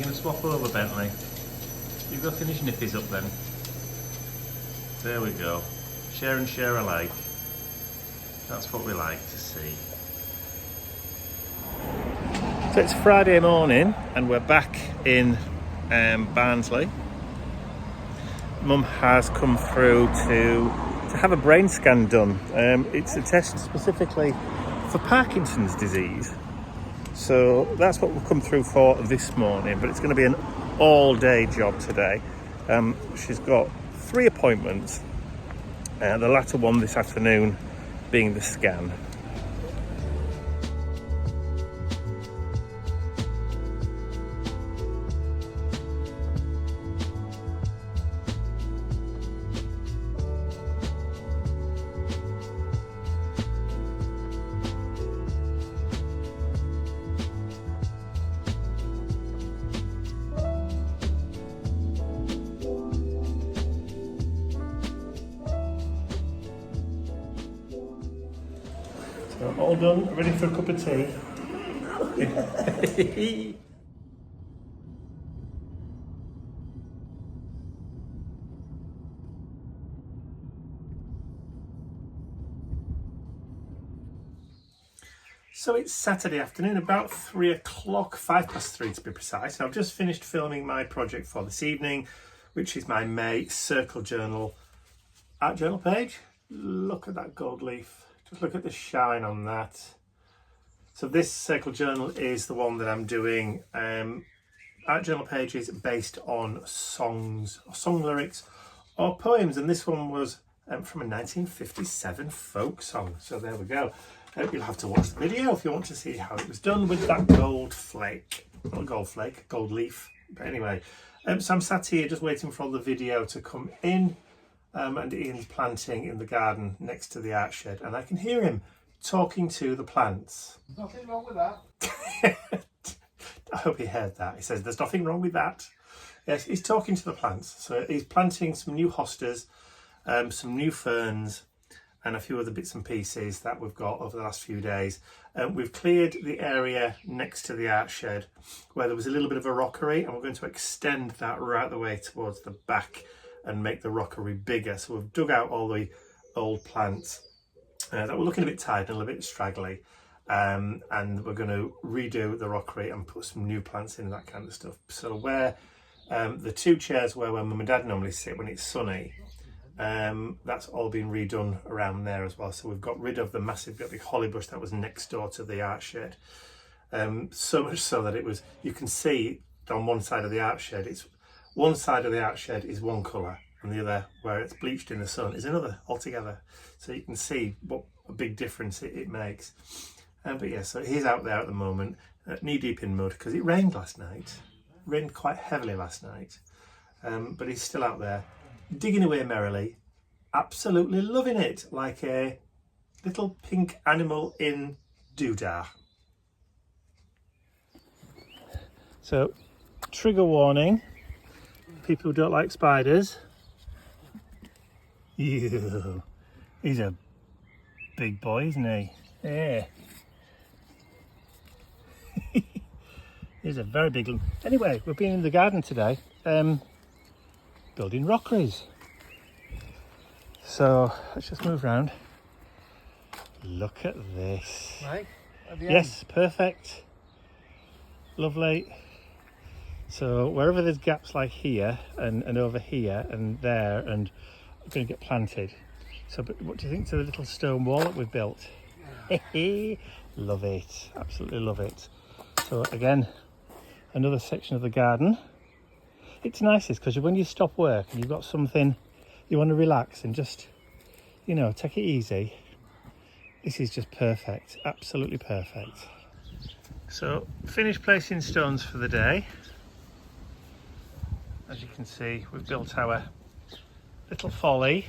can swap over, Bentley. You go finish nippies up then. There we go. Share and share alike. That's what we like to see. So it's Friday morning and we're back in Barnsley. Mum has come through to have a brain scan done. It's a test specifically for Parkinson's disease. So that's what we've come through for this morning, but it's going to be an all-day job today. She's got 3 appointments, the latter one this afternoon being the scan. So all done, ready for a cup of tea. So it's Saturday afternoon, about 3 o'clock, 3:05 to be precise. I've just finished filming my project for this evening, which is my May Circle Journal art journal page. Look at that gold leaf. Just look at the shine on that. So this circle journal is the one that I'm doing. Art journal pages based on songs, or song lyrics, or poems. And this one was from a 1957 folk song. So there we go. You'll have to watch the video if you want to see how it was done with that gold flake. Not gold flake, gold leaf. But anyway, so I'm sat here just waiting for all the video to come in. And Ian's planting in the garden next to the art shed, and I can hear him talking to the plants. Nothing wrong with that. I hope he heard that. He says there's nothing wrong with that. Yes, he's talking to the plants. So he's planting some new hostas, some new ferns, and a few other bits and pieces that we've got over the last few days. We've cleared the area next to the art shed where there was a little bit of a rockery, and we're going to extend that right the way towards the back and make the rockery bigger. So we've dug out all the old plants that were looking a bit tired and a little bit straggly, and we're going to redo the rockery and put some new plants in and that kind of stuff. So where the 2 chairs where Mum and Dad normally sit when it's sunny, that's all been redone around there as well. So we've got rid of the massive big holly bush that was next door to the art shed, so much so that it was, you can see on one side of the art shed, it's one side of the art shed is one colour and the other, where it's bleached in the sun, is another altogether. So you can see what a big difference it makes. But yeah, so he's out there at the moment, knee deep in mud, because it rained last night. Rained quite heavily last night. But he's still out there, digging away merrily, absolutely loving it, like a little pink animal in doodah. So, trigger warning. People who don't like spiders. Ew. He's a big boy, isn't he? Yeah. He's a very big one. Anyway, we've been in the garden today, building rockeries. So let's just move around. Look at this. Right? Yes, perfect. Lovely. So wherever there's gaps like here and over here and there, and I'm going to get planted. So but what do you think to the little stone wall that we've built? Love it, absolutely love it. So again, another section of the garden. It's nicest because when you stop work and you've got something you want to relax and just, you know, take it easy, this is just perfect, absolutely perfect. So finished placing stones for the day. As you can see, we've built our little folly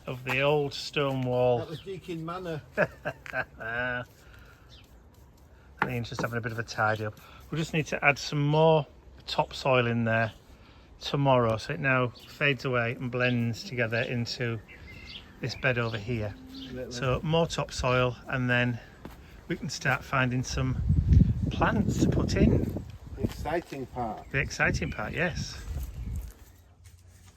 of the old stone wall. That was Deakin Manor. And Ian's just having a bit of a tidy up. We just need to add some more topsoil in there tomorrow, so it now fades away and blends together into this bed over here. So more topsoil, and then we can start finding some plants to put in. It's exciting part. The exciting part, yes.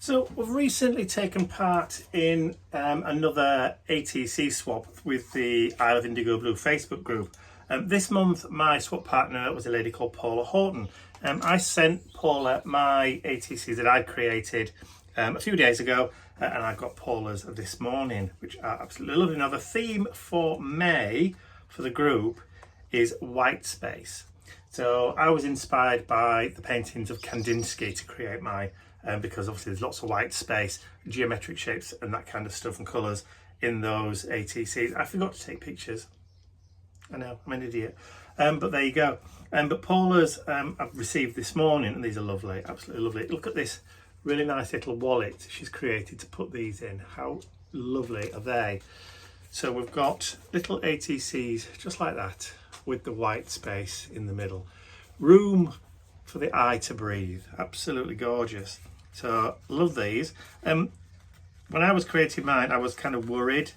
So we've recently taken part in another ATC swap with the Isle of Indigo Blue Facebook group. This month my swap partner was a lady called Paula Horton. I sent Paula my ATCs that I'd created a few days ago, and I got Paula's this morning, which are absolutely lovely. Now the theme for May for the group is white space. So I was inspired by the paintings of Kandinsky to create my because obviously there's lots of white space, geometric shapes and that kind of stuff and colours in those ATCs. I forgot to take pictures. I know, I'm an idiot. But there you go. But Paula's I've received this morning, and these are lovely, absolutely lovely. Look at this really nice little wallet she's created to put these in. How lovely are they? So we've got little ATCs just like that with the white space in the middle. Room for the eye to breathe. Absolutely gorgeous. So love these. When I was creating mine, I was kind of worried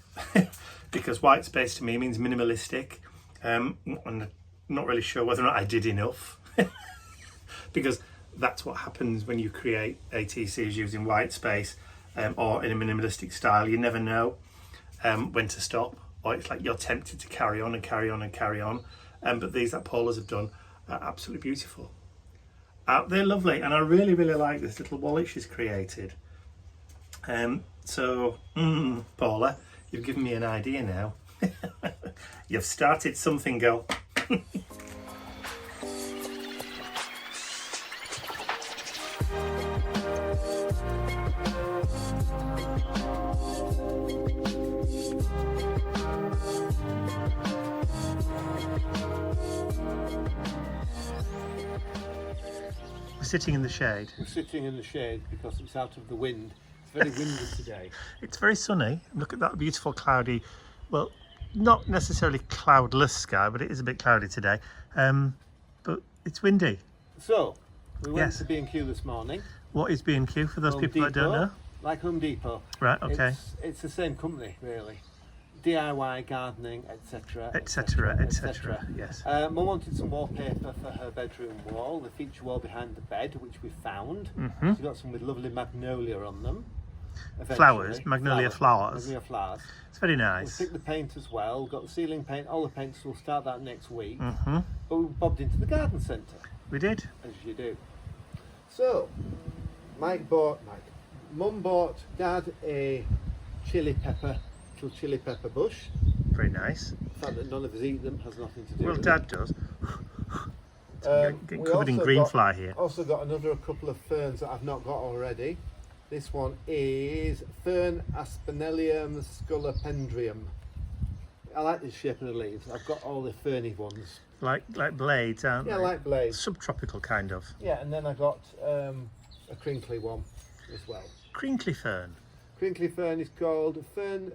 because white space to me means minimalistic. I'm not really sure whether or not I did enough because that's what happens when you create ATCs using white space or in a minimalistic style. You never know when to stop, or it's like you're tempted to carry on and carry on and carry on. But these that Paula's have done are absolutely beautiful. They're lovely, and I really like this little wallet she's created. So Paula, you've given me an idea now. You've started something, girl. We're sitting in the shade. We're sitting in the shade because it's out of the wind. It's very windy today. It's very sunny. Look at that beautiful cloudy, well, not necessarily cloudless sky, but it is a bit cloudy today. But it's windy. So, we went Yes. to B&Q this morning. What is B&Q for those Home people that don't Depot, know? Like Home Depot. Right, okay. It's the same company, really. DIY, gardening, etc. Etc. Yes. Mum wanted some wallpaper for her bedroom wall, the feature wall behind the bed, which we found. She got some with lovely magnolia on them. Flowers, magnolia flowers. Magnolia flowers. It's very We nice. picked the paint as well, got the ceiling paint, all the paints, we'll start that next week. But we bobbed into the garden centre, We did. as you do. So, Mum bought Dad a little chili pepper bush. Very nice. The fact that none of us eat them has nothing to do Well, with Dad does. Getting we covered in also green got- fly here. Also got a couple of ferns that I've not got already. This one is Fern Aspenellium scolopendrium. I like the shape of the leaves. I've got all the ferny ones. Like blades, aren't Yeah, they? like blades. Subtropical kind of. Yeah, and then I got a crinkly one as well. Crinkly fern. Crinkly fern is called Fern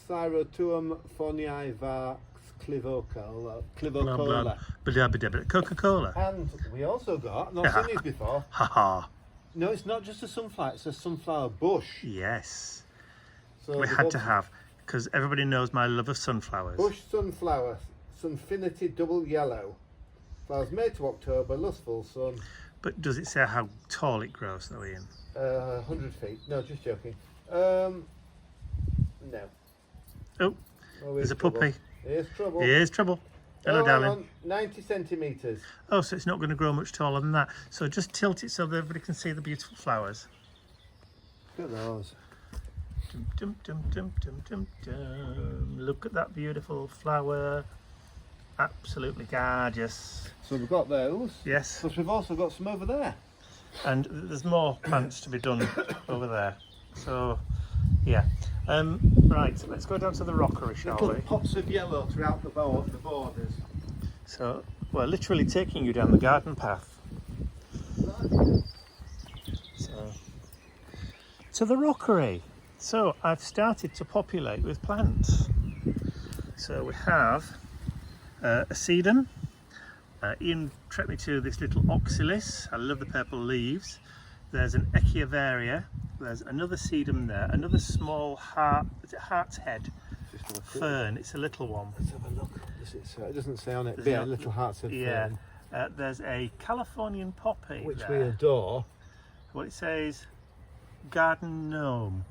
Cyrotuum Fornii Vax clivocola. Blah, blah, blah, blah, blah. Coca-Cola. And we also got, not seen these before, Haha. no, it's not just a sunflower, it's a sunflower bush. Yes. So We the had to have, because everybody knows my love of sunflowers. bush sunflower, Sunfinity double yellow. Flowers May to October, lustful sun, But does it say how tall it grows though, Ian? 100 feet. No, just joking. No. Oh, Oh, there's here's a trouble. puppy. Here's trouble. Here's trouble. Hello, Oh, hang darling. on, 90 centimetres. Oh, so it's not going to grow much taller than that. So just tilt it so that everybody can see the beautiful flowers. Look at those. Dum, dum, dum, dum, dum, dum. Look at that beautiful flower. Absolutely gorgeous. So we've got those. Yes. Plus we've also got some over there. And there's more plants to be done over there. So, yeah. Right, so let's go down to the rockery, shall Little we? pots of yellow throughout the borders. So, we're literally taking you down the garden path. So, to the rockery. So, I've started to populate with plants. So, we have a sedum. Ian trekked me to this little oxalis. I love the purple leaves. There's an echinovaria. There's another sedum there. Another small heart's head fern. It's a little one. Let's have a look. It doesn't say on it. There's Yeah, no- little hearts of Yeah. fern. There's a Californian poppy which there. we adore. Well, it says garden gnome.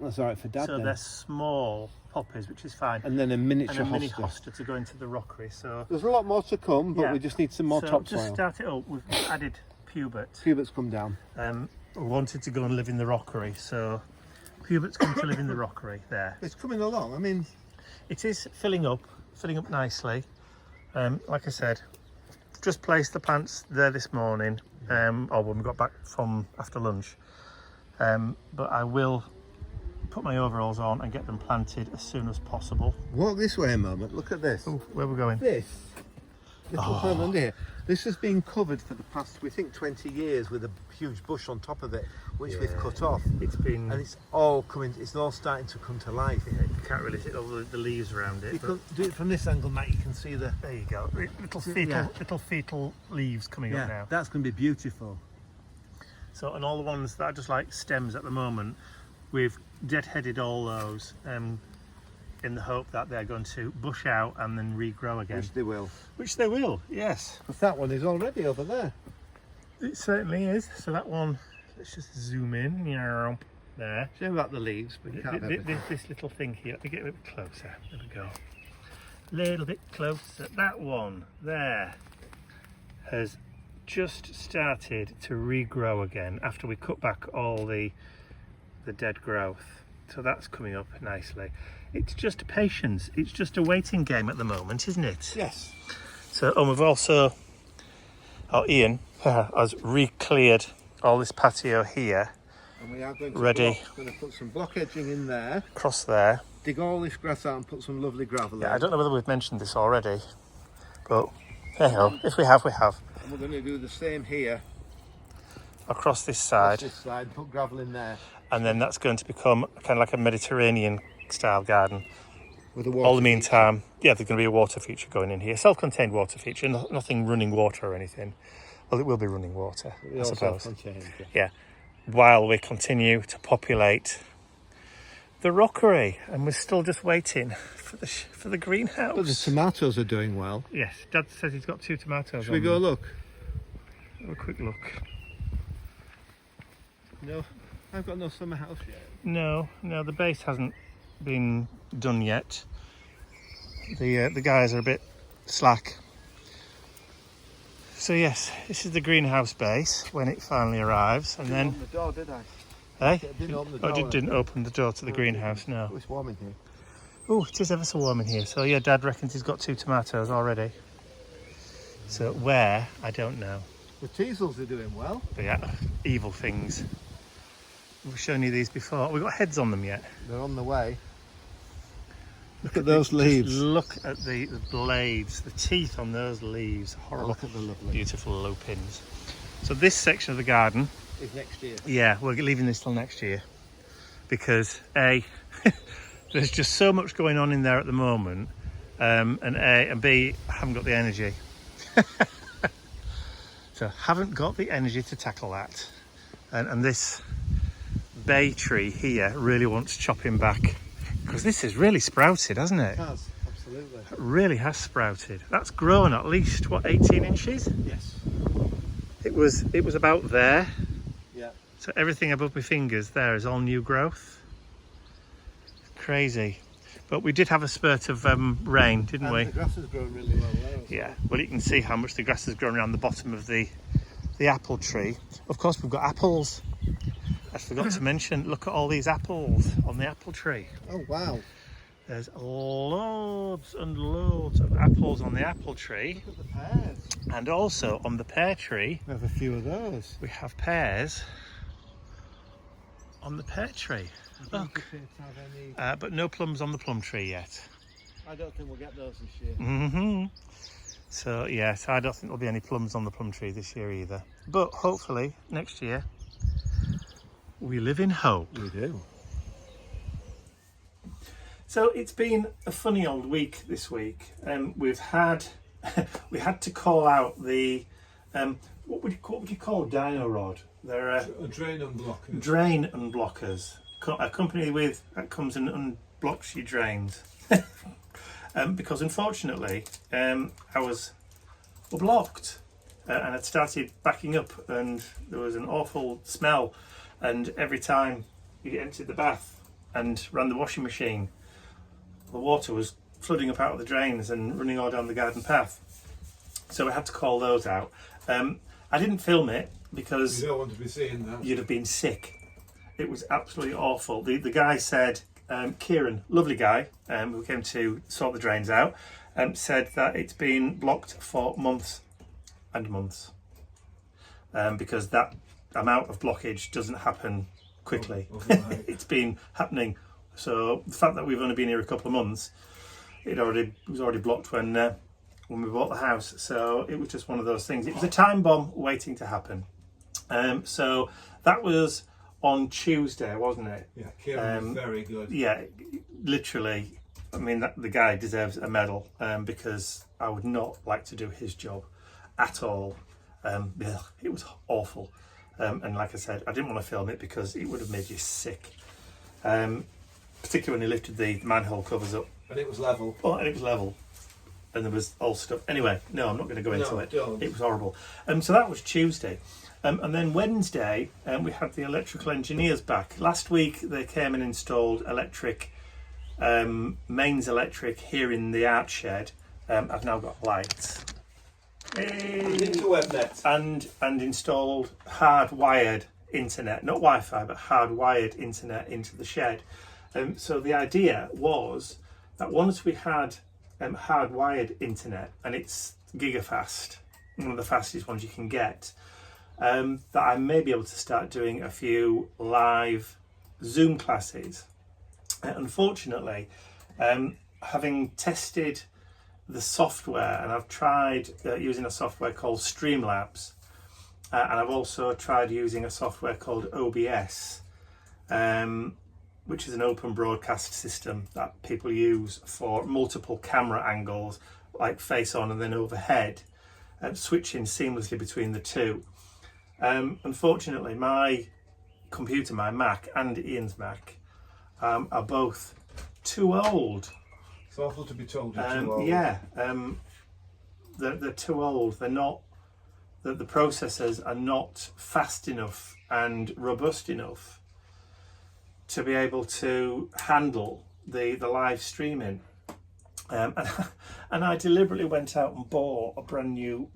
That's all right for Dad So then. they're small poppies, which is fine. And then a miniature and a mini hoster. hoster to go into the rockery. So There's a lot more to come, but yeah. we just need some more so topsoil. just start it up. We've added Pubert. Pubert's come down. We wanted to go and live in the rockery, so Pubert's come to live in the rockery there. It's coming along. I mean, it is filling up nicely. Like I said, just placed the plants there this morning, or when we got back from after lunch. But I will put my overalls on and get them planted as soon as possible. walk this way a moment. Look at this. Oh, where are we going? This little plant under here. This has been covered for the past, we think, 20 years with a huge bush on top of it, which we've cut off. It's been, And it's all coming. It's all starting to come to life. you can't really see all the leaves around it. You But can do it from this angle, Matt. You can see the. there you go. Little Yeah. fetal leaves coming up now. that's going to be beautiful. So, and all the ones that are just like stems at the moment, we've deadheaded all those in the hope that they're going to bush out and then regrow again. Which they will. Which they will, yes. But that one is already over there. It certainly is. So that one, let's just zoom in. Yeah, there. Shame about the leaves, but you can't have it. This little thing here, let me get a bit closer. There we go. Little bit closer. That one there has just started to regrow again after we cut back all the dead growth. So that's coming up nicely. It's just patience. It's just a waiting game at the moment, isn't it? Yes. So, and we've also, Ian has re-cleared all this patio here, And we are going to ready. Going to put some block edging in there. Across there. Dig all this grass out and put some lovely gravel Yeah, in. I don't know whether we've mentioned this already, but hey ho, if we have, we have. And we're going to do the same here. Across this Across side, this side, put gravel in there. and then that's going to become kind of like a Mediterranean style garden. With a All the meantime, yeah, there's going to be a water feature going in here, self-contained water feature, nothing running water or anything. Well, it will be running water, I suppose. Yeah, while we continue to populate the rockery, and we're still just waiting for the greenhouse. But the tomatoes are doing well. Yes, Dad says he's got 2 tomatoes. Should we go look? Have a quick look. No, I've got no summer house yet. No, the base hasn't been done yet. The guys are a bit slack. So yes, this is the greenhouse base when it finally arrives, and then. Open the door, did I? Eh? I didn't open the door. Didn't open the door to the greenhouse. No. Oh, it's warm in here. Oh, it is ever so warm in here. So yeah, Dad reckons he's got 2 tomatoes already. So where, I don't know. The teasels are doing well. But yeah, evil things. We've shown you these before. We've got heads on them yet. They're on the way. Look at those leaves. Just look at the blades, the teeth on those leaves. Horrible. Look at the lovely. Beautiful lupins. So this section of the garden, Is next year. yeah, we're leaving this till next year because A, there's just so much going on in there at the moment, and B, I haven't got the energy. So haven't got the energy to tackle that, and this bay tree here really wants chopping back because this has really sprouted, hasn't it? It has, absolutely. It really has sprouted. That's grown at least, what, 18 inches? Yes. It was about there. Yeah. So everything above my fingers there is all new growth. Crazy. But we did have a spurt of rain, didn't And we? the grass has grown really well there. Yeah. Well, you can see how much the grass has grown around the bottom of the apple tree. Of course, we've got apples. I forgot to mention, look at all these apples on the apple tree. Oh, wow. There's loads and loads of apples on the apple tree. Look at the pears. And also on the pear tree, We have a few of those. we have pears on the pear tree. Look. But no plums on the plum tree yet. I don't think we'll get those this year. Mm-hmm. So yes, I don't think there'll be any plums on the plum tree this year either. But hopefully next year, we live in hope. We do. So it's been a funny old week this week. We've had we had to call out the what would you call dino rod? They're A drain unblocker. drain unblockers. A company that comes and unblocks your drains. Because unfortunately, I was were blocked, and it started backing up, and there was an awful smell. And every time you entered the bath and ran the washing machine, the water was flooding up out of the drains and running all down the garden path. So we had to call those out. I didn't film it because you don't want to be seeing that. You'd have been sick. It was absolutely awful. The guy said, Kieran, lovely guy, who came to sort the drains out, said that it's been blocked for months and months, because that amount of blockage doesn't happen quickly. Right. It's been happening. So the fact that we've only been here a couple of months, it was already blocked when we bought the house. So it was just one of those things. It was a time bomb waiting to happen. So that was on Tuesday, wasn't it? Yeah, Kieran was very good. Yeah, literally. I mean, the guy deserves a medal, because I would not like to do his job at all. It was awful. And like I said, I didn't want to film it because it would have made you sick. Particularly when he lifted the manhole covers up. And it was level. Oh, and it was level. And there was all stuff. Anyway, no, I'm not going to go into it. Don't. It was horrible. So that was Tuesday. And then Wednesday, we had the electrical engineers back. Last week, they came and installed mains electric here in the art shed. I've now got lights. Into WebNet. And installed hardwired internet, not Wi-Fi, but hardwired internet into the shed. So the idea was that once we had hardwired internet, and it's gigafast, one of the fastest ones you can get, that I may be able to start doing a few live Zoom classes. Unfortunately, having tested the software, and I've tried using a software called Streamlabs, and I've also tried using a software called OBS, which is an open broadcast system that people use for multiple camera angles, like face on and then overhead, switching seamlessly between the two. Unfortunately, my computer, my Mac and Ian's Mac, are both too old. It's awful to be told you're too old. Yeah, they're too old. They're not. The processors are not fast enough and robust enough to be able to handle the live streaming. And I deliberately went out and bought a brand new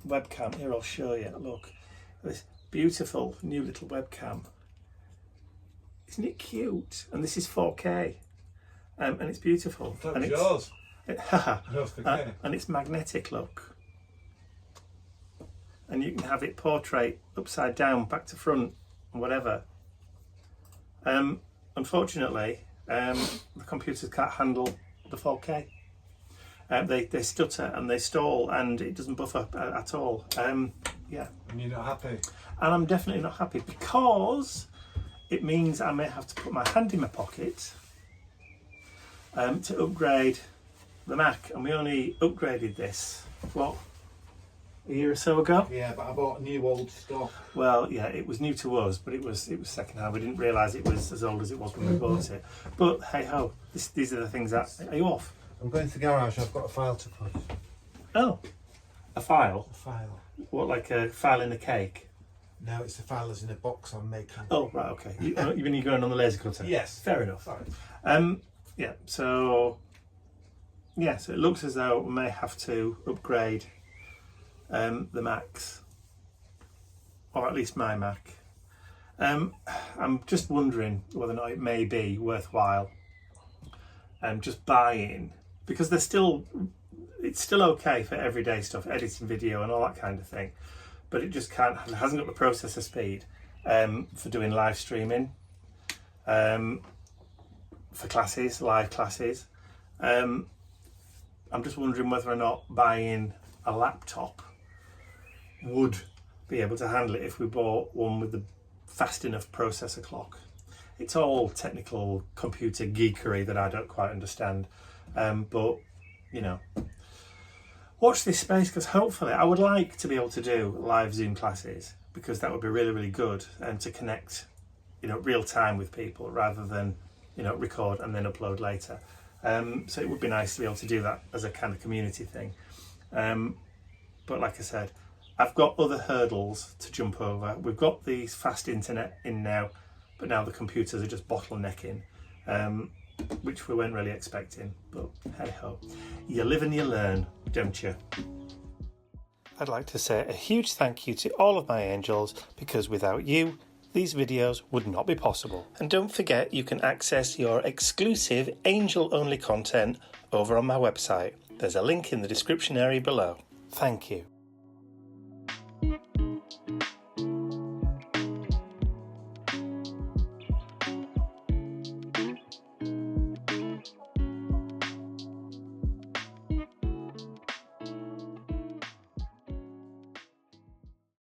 webcam. Here, I'll show you. Look, this beautiful new little webcam. Isn't it cute? And this is 4K. And it's beautiful. That and was it's, yours. And it's magnetic, look. And you can have it portrait upside down, back to front, whatever. Unfortunately, the computers can't handle the 4K. They stutter and they stall, and it doesn't buffer at all. Yeah. And you're not happy? And I'm definitely not happy, because it means I may have to put my hand in my pocket to upgrade the Mac. And we only upgraded this, what, a year or so ago? Yeah, but I bought new old stock. Well, yeah, it was new to us, but it was second hand. We didn't realise it was as old as it was when we bought it. But hey ho, these are the things that... Are you off? I'm going to the garage. I've got a file to push. Oh, a file? A file. What, like a file in a cake? No, it's the file that's in a box I'm making. Oh, right, okay. You mean you're going on the laser cutter? Yes. Fair enough. Sorry. Yeah, so it looks as though we may have to upgrade the Macs, or at least my Mac. I'm just wondering whether or not it may be worthwhile just buying, because it's still okay for everyday stuff, editing video and all that kind of thing, but it just hasn't got the processor speed for doing live streaming, for classes, live classes. I'm just wondering whether or not buying a laptop would be able to handle it if we bought one with the fast enough processor clock. It's all technical computer geekery that I don't quite understand, but you know, watch this space, because hopefully I would like to be able to do live Zoom classes, because that would be really, really good, and to connect, real time with people rather than record and then upload later. So it would be nice to be able to do that as a kind of community thing. But like I said, I've got other hurdles to jump over. We've got the fast internet in now, but now the computers are just bottlenecking, which we weren't really expecting. But hey ho, you live and you learn, don't you? I'd like to say a huge thank you to all of my angels, because without you, these videos would not be possible. And don't forget, you can access your exclusive angel-only content over on my website. There's a link in the description area below. Thank you.